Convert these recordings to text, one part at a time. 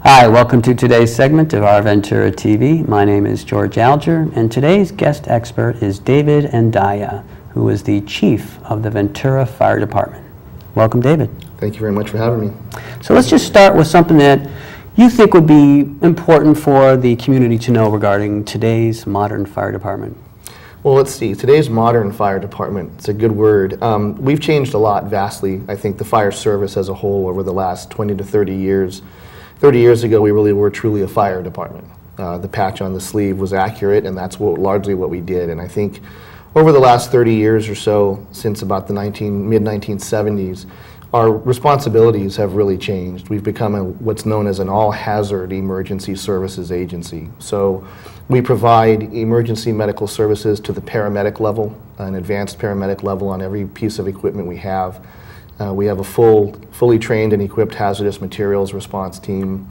Hi, welcome to today's segment of Our Ventura TV. My name is George Alger, and today's guest expert is David Endaya, who is the Chief of the Ventura Fire Department. Welcome, David. Thank you very much for having me. So let's just start with something that you think would be important for the community to know regarding today's modern fire department. Well, let's see. Today's modern fire department, it's a good word. We've changed a lot vastly. I think the fire service as a whole over the last 20 to 30 years. 30 years ago, we really were truly a fire department. The patch on the sleeve was accurate, and that's largely what we did. And I think over the last 30 years or so, since about the mid-1970s, our responsibilities have really changed. We've become what's known as an all-hazard emergency services agency. So we provide emergency medical services to the paramedic level, an advanced paramedic level on every piece of equipment we have. We have a fully trained and equipped hazardous materials response team.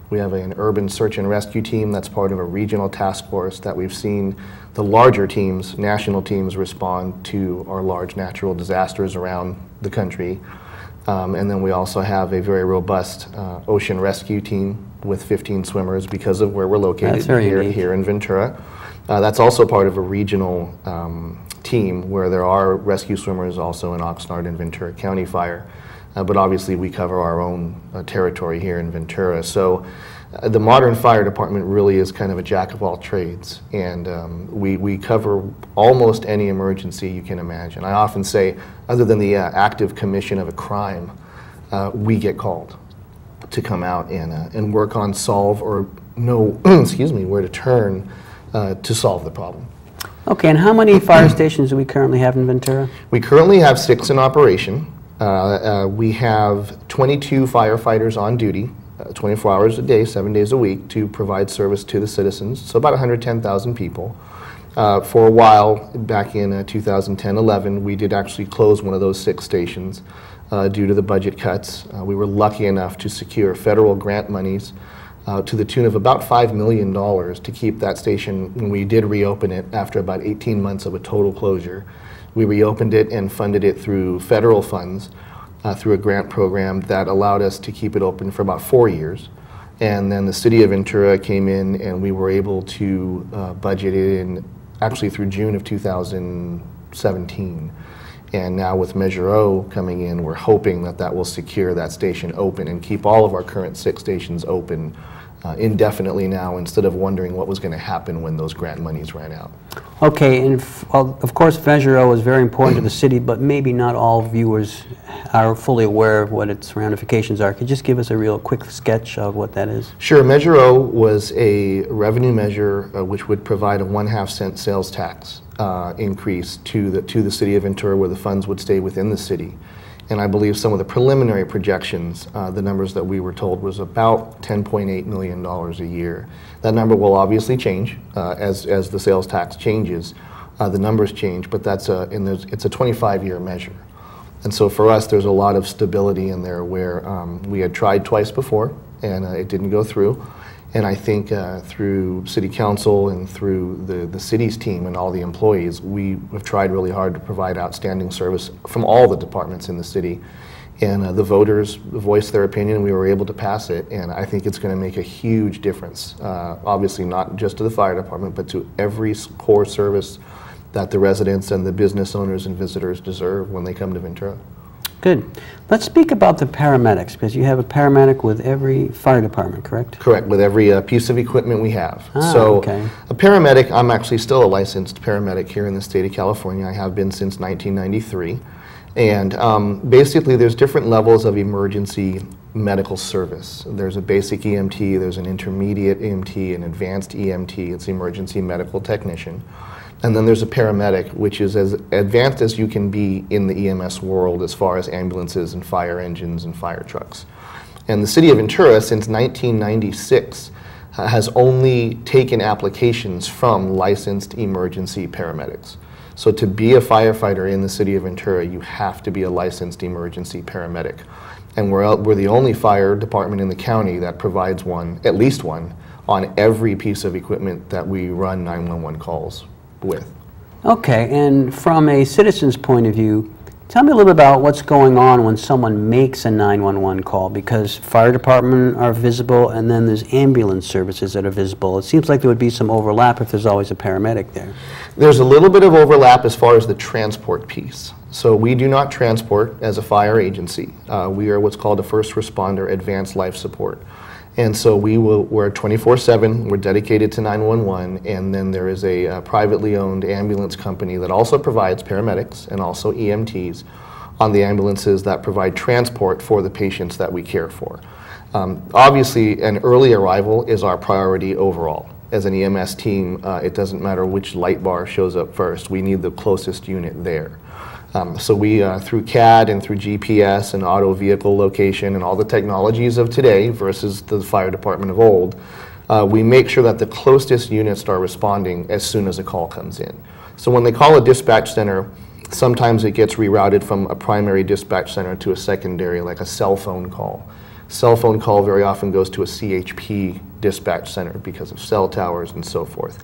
We have an urban search and rescue team that's part of a regional task force that we've seen the larger teams, national teams, respond to our large natural disasters around the country. And then we also have a very robust ocean rescue team with 15 swimmers because of where we're located here in Ventura. That's also part of a regional team where there are rescue swimmers also in Oxnard and Ventura County Fire. But obviously we cover our own territory here in Ventura. So the modern fire department really is kind of a jack of all trades, and we cover almost any emergency you can imagine. I often say, other than the active commission of a crime, we get called to come out and work on, solve, or know excuse me, where to turn to solve the problem. Okay, and how many fire stations do we currently have in Ventura? We currently have 6 in operation. We have 22 firefighters on duty, 24 hours a day, 7 days a week, to provide service to the citizens, so about 110,000 people. For a while, back in 2010-11, we did actually close one of those 6 stations due to the budget cuts. We were lucky enough to secure federal grant monies to the tune of about $5 million to keep that station when we did reopen it after about 18 months of a total closure. We reopened it and funded it through federal funds, through a grant program that allowed us to keep it open for about 4 years. And then the city of Ventura came in and we were able to budget it in actually through June of 2017. And now with Measure O coming in, we're hoping that that will secure that station open and keep all of our current 6 stations open indefinitely now, instead of wondering what was going to happen when those grant monies ran out. Okay, and of course Measure O is very important to the city, but maybe not all viewers are fully aware of what its ramifications are. Could you just give us a real quick sketch of what that is? Sure. Measure O was a revenue measure which would provide a 1/2 cent sales tax increase to the city of Ventura, where the funds would stay within the city. And I believe some of the preliminary projections, the numbers that we were told, was about $10.8 million a year. That number will obviously change as the sales tax changes. The numbers change, but it's a 25-year measure. And so for us, there's a lot of stability in there where we had tried twice before, and it didn't go through. And I think through City Council and through the city's team and all the employees, we have tried really hard to provide outstanding service from all the departments in the city. And the voters voiced their opinion, and we were able to pass it. And I think it's going to make a huge difference, obviously not just to the fire department, but to every core service that the residents and the business owners and visitors deserve when they come to Ventura. Good. Let's speak about the paramedics, because you have a paramedic with every fire department, correct? Correct, with every piece of equipment we have. Okay. A paramedic, I'm actually still a licensed paramedic here in the state of California. I have been since 1993. And basically there's different levels of emergency medical service. There's a basic EMT, there's an intermediate EMT, an advanced EMT, it's emergency medical technician. And then there's a paramedic, which is as advanced as you can be in the EMS world as far as ambulances and fire engines and fire trucks. And the city of Ventura, since 1996, has only taken applications from licensed emergency paramedics. So to be a firefighter in the city of Ventura, you have to be a licensed emergency paramedic. And we're the only fire department in the county that provides one, at least one, on every piece of equipment that we run 911 calls with. Okay, and from a citizen's point of view, Tell me a little bit about what's going on when someone makes a 911 call, because fire department are visible and then there's ambulance services that are visible. It seems like there would be some overlap if there's always a paramedic there. There's a little bit of overlap as far as the transport piece. So we do not transport as a fire agency. We are what's called a first responder advanced life support. And so we're 24/7, we're dedicated to 911, and then there is a privately owned ambulance company that also provides paramedics and also EMTs on the ambulances that provide transport for the patients that we care for. Obviously, an early arrival is our priority overall. As an EMS team, it doesn't matter which light bar shows up first, we need the closest unit there. So we, through CAD and through GPS and auto vehicle location and all the technologies of today versus the fire department of old, we make sure that the closest units start responding as soon as a call comes in. So when they call a dispatch center, sometimes it gets rerouted from a primary dispatch center to a secondary, like a cell phone call. Cell phone call very often goes to a CHP dispatch center because of cell towers and so forth.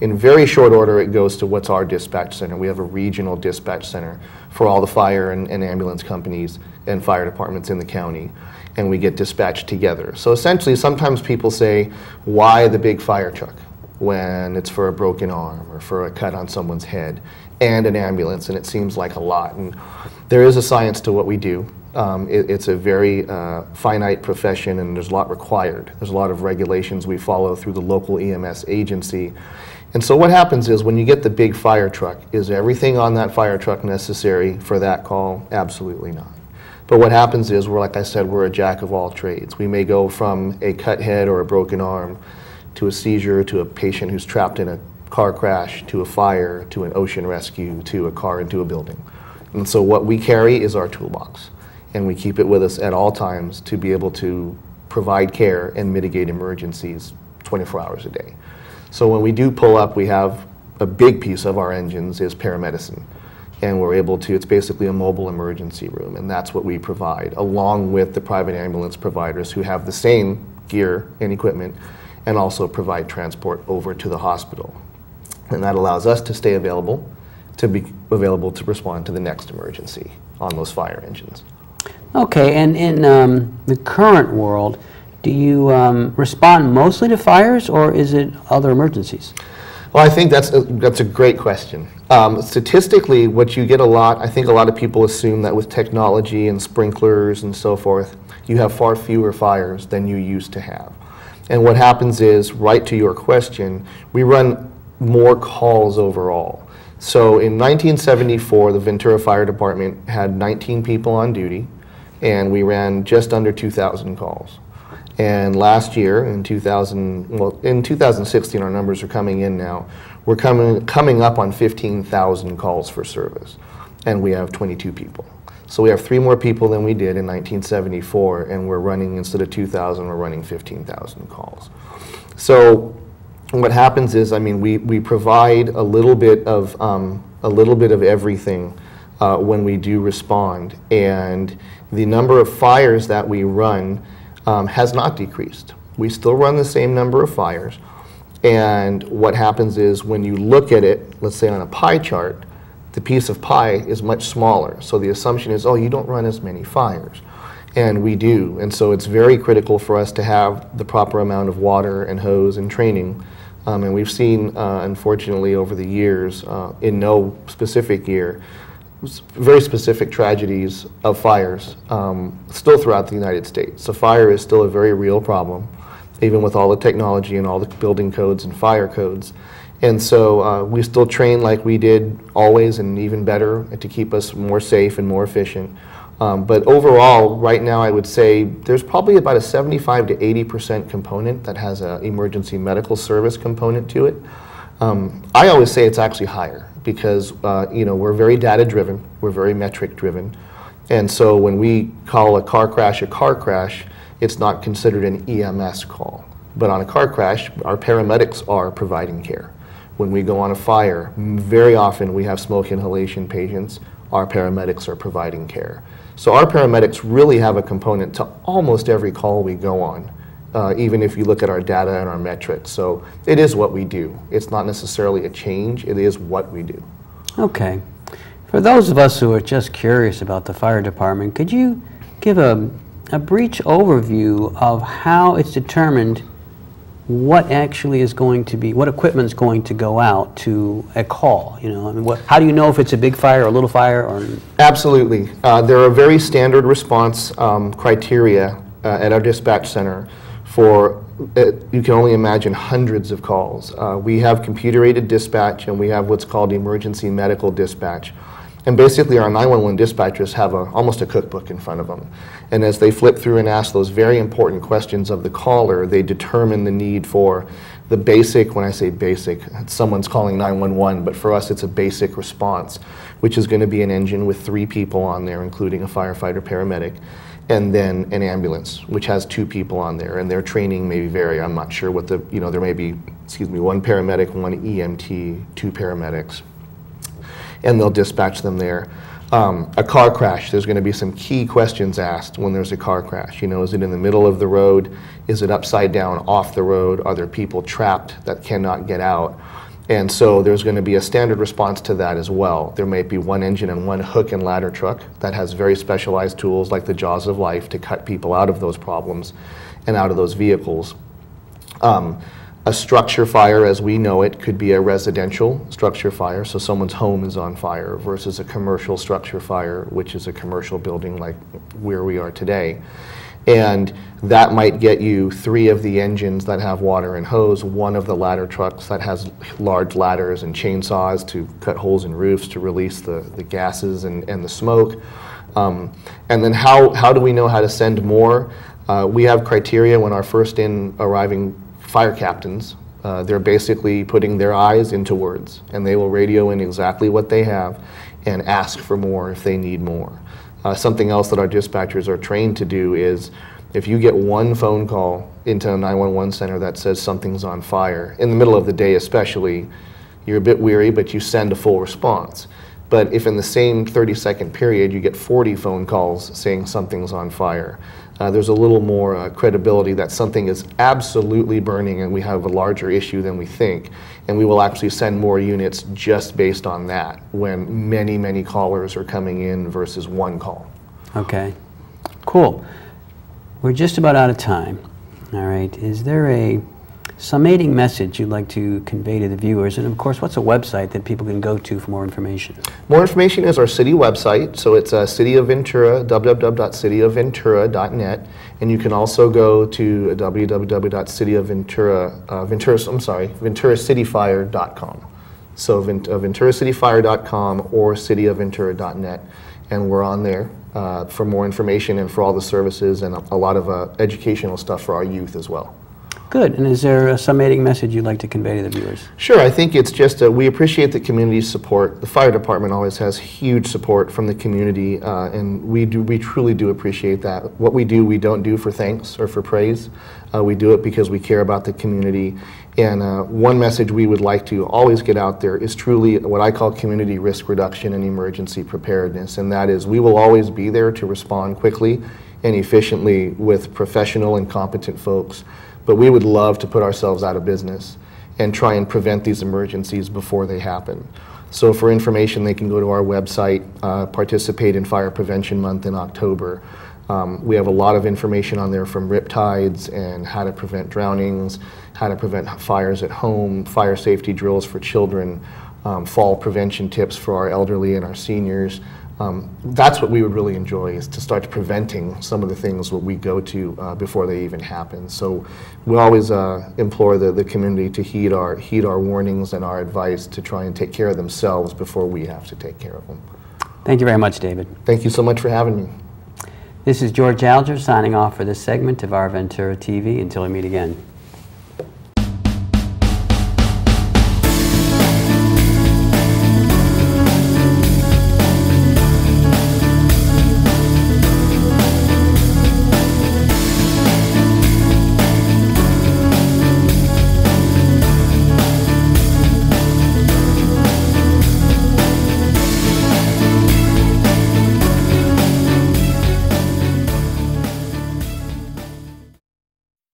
In very short order, it goes to what's our dispatch center. We have a regional dispatch center for all the fire and ambulance companies and fire departments in the county, and we get dispatched together. So essentially, sometimes people say, why the big fire truck when it's for a broken arm or for a cut on someone's head and an ambulance, and it seems like a lot. And there is a science to what we do. It's a very finite profession, and there's a lot required. There's a lot of regulations we follow through the local EMS agency. And so what happens is when you get the big fire truck, is everything on that fire truck necessary for that call? Absolutely not. But what happens is, like I said, we're a jack of all trades. We may go from a cut head or a broken arm to a seizure, to a patient who's trapped in a car crash, to a fire, to an ocean rescue, to a car into a building. And so what we carry is our toolbox, and we keep it with us at all times to be able to provide care and mitigate emergencies 24 hours a day. So when we do pull up, we have a big piece of our engines is paramedicine. And we're able to, it's basically a mobile emergency room, and that's what we provide, along with the private ambulance providers who have the same gear and equipment and also provide transport over to the hospital. And that allows us to stay available, to be available to respond to the next emergency on those fire engines. Okay, and in the current world, do you respond mostly to fires, or is it other emergencies? Well, I think that's a great question. Statistically, what you get a lot, I think a lot of people assume that with technology and sprinklers and so forth, you have far fewer fires than you used to have. And what happens is, right to your question, we run more calls overall. So in 1974, the Ventura Fire Department had 19 people on duty, and we ran just under 2,000 calls. And last year, in 2016, our numbers are coming in now, we're coming up on 15,000 calls for service, and we have 22 people. So we have 3 more people than we did in 1974, and we're running, instead of 2,000, we're running 15,000 calls. So what happens is, I mean, we provide a little bit of everything when we do respond, and the number of fires that we run has not decreased. We still run the same number of fires, and what happens is when you look at it, let's say on a pie chart, the piece of pie is much smaller. So the assumption is, oh, you don't run as many fires. And we do, and so it's very critical for us to have the proper amount of water and hose and training. And we've seen, unfortunately, over the years, in no specific year, very specific tragedies of fires still throughout the United States. So fire is still a very real problem, even with all the technology and all the building codes and fire codes. And so we still train like we did always, and even better, to keep us more safe and more efficient. But overall, right now, I would say there's probably about a 75 to 80% component that has an emergency medical service component to it. I always say it's actually higher, because you know, we're very data driven, we're very metric driven, and so when we call a car crash, it's not considered an EMS call. But on a car crash, our paramedics are providing care. When we go on a fire, very often we have smoke inhalation patients, our paramedics are providing care. So our paramedics really have a component to almost every call we go on, even if you look at our data and our metrics. So it is what we do. It's not necessarily a change, it is what we do. Okay. For those of us who are just curious about the fire department, could you give a brief overview of how it's determined what actually is going to be, what equipment is going to go out to a call? You know, I mean, how do you know if it's a big fire or a little fire? Or Absolutely. There are very standard response criteria at our dispatch center for, you can only imagine, hundreds of calls. We have computer-aided dispatch, and we have what's called emergency medical dispatch. And basically our 911 dispatchers have almost a cookbook in front of them. And as they flip through and ask those very important questions of the caller, they determine the need for the basic, when I say basic, someone's calling 911, but for us it's a basic response, which is going to be an engine with 3 people on there, including a firefighter paramedic, and then an ambulance, which has 2 people on there, and their training may vary. I'm not sure what the, you know, there may be, 1 paramedic, 1 EMT, 2 paramedics, and they'll dispatch them there. A car crash, there's going to be some key questions asked when there's a car crash. You know, is it in the middle of the road? Is it upside down off the road? Are there people trapped that cannot get out? And so there's going to be a standard response to that as well. There may be 1 engine and 1 hook and ladder truck that has very specialized tools like the jaws of life to cut people out of those problems and out of those vehicles. A structure fire, as we know it, could be a residential structure fire, so someone's home is on fire, versus a commercial structure fire, which is a commercial building like where we are today. And that might get you 3 of the engines that have water and hose, 1 of the ladder trucks that has large ladders and chainsaws to cut holes in roofs to release the gases and the smoke. And then how do we know how to send more? We have criteria when our first in arriving fire captains, they're basically putting their eyes into words, and they will radio in exactly what they have and ask for more if they need more. Something else that our dispatchers are trained to do is, if you get 1 phone call into a 911 center that says something's on fire, in the middle of the day especially, you're a bit weary, but you send a full response. But if in the same 30-second period you get 40 phone calls saying something's on fire, there's a little more credibility that something is absolutely burning and we have a larger issue than we think. And we will actually send more units just based on that when many, many callers are coming in versus 1 call. Okay, cool. We're just about out of time. All right, is there a summating message you'd like to convey to the viewers? And of course, what's a website that people can go to for more information? More information is our city website. So it's City of Ventura, www.cityofventura.net. And you can also go to VenturaCityFire.com. So VenturaCityFire.com or cityofventura.net. And we're on there for more information and for all the services and a lot of educational stuff for our youth as well. Good. And is there a summating message you'd like to convey to the viewers? Sure. I think it's just we appreciate the community's support. The fire department always has huge support from the community, and we truly do appreciate that. What we don't do for thanks or for praise. We do it because we care about the community. And one message we would like to always get out there is truly what I call community risk reduction and emergency preparedness. And that is, we will always be there to respond quickly and efficiently with professional and competent folks. But we would love to put ourselves out of business and try and prevent these emergencies before they happen. So for information, they can go to our website, participate in Fire Prevention Month in October. We have a lot of information on there from riptides and how to prevent drownings, how to prevent fires at home, fire safety drills for children, fall prevention tips for our elderly and our seniors. That's what we would really enjoy, is to start preventing some of the things that we go to before they even happen. So we always implore the community to heed our warnings and our advice to try and take care of themselves before we have to take care of them. Thank you very much, David. Thank you so much for having me. This is George Alger signing off for this segment of Our Ventura TV. Until we meet again.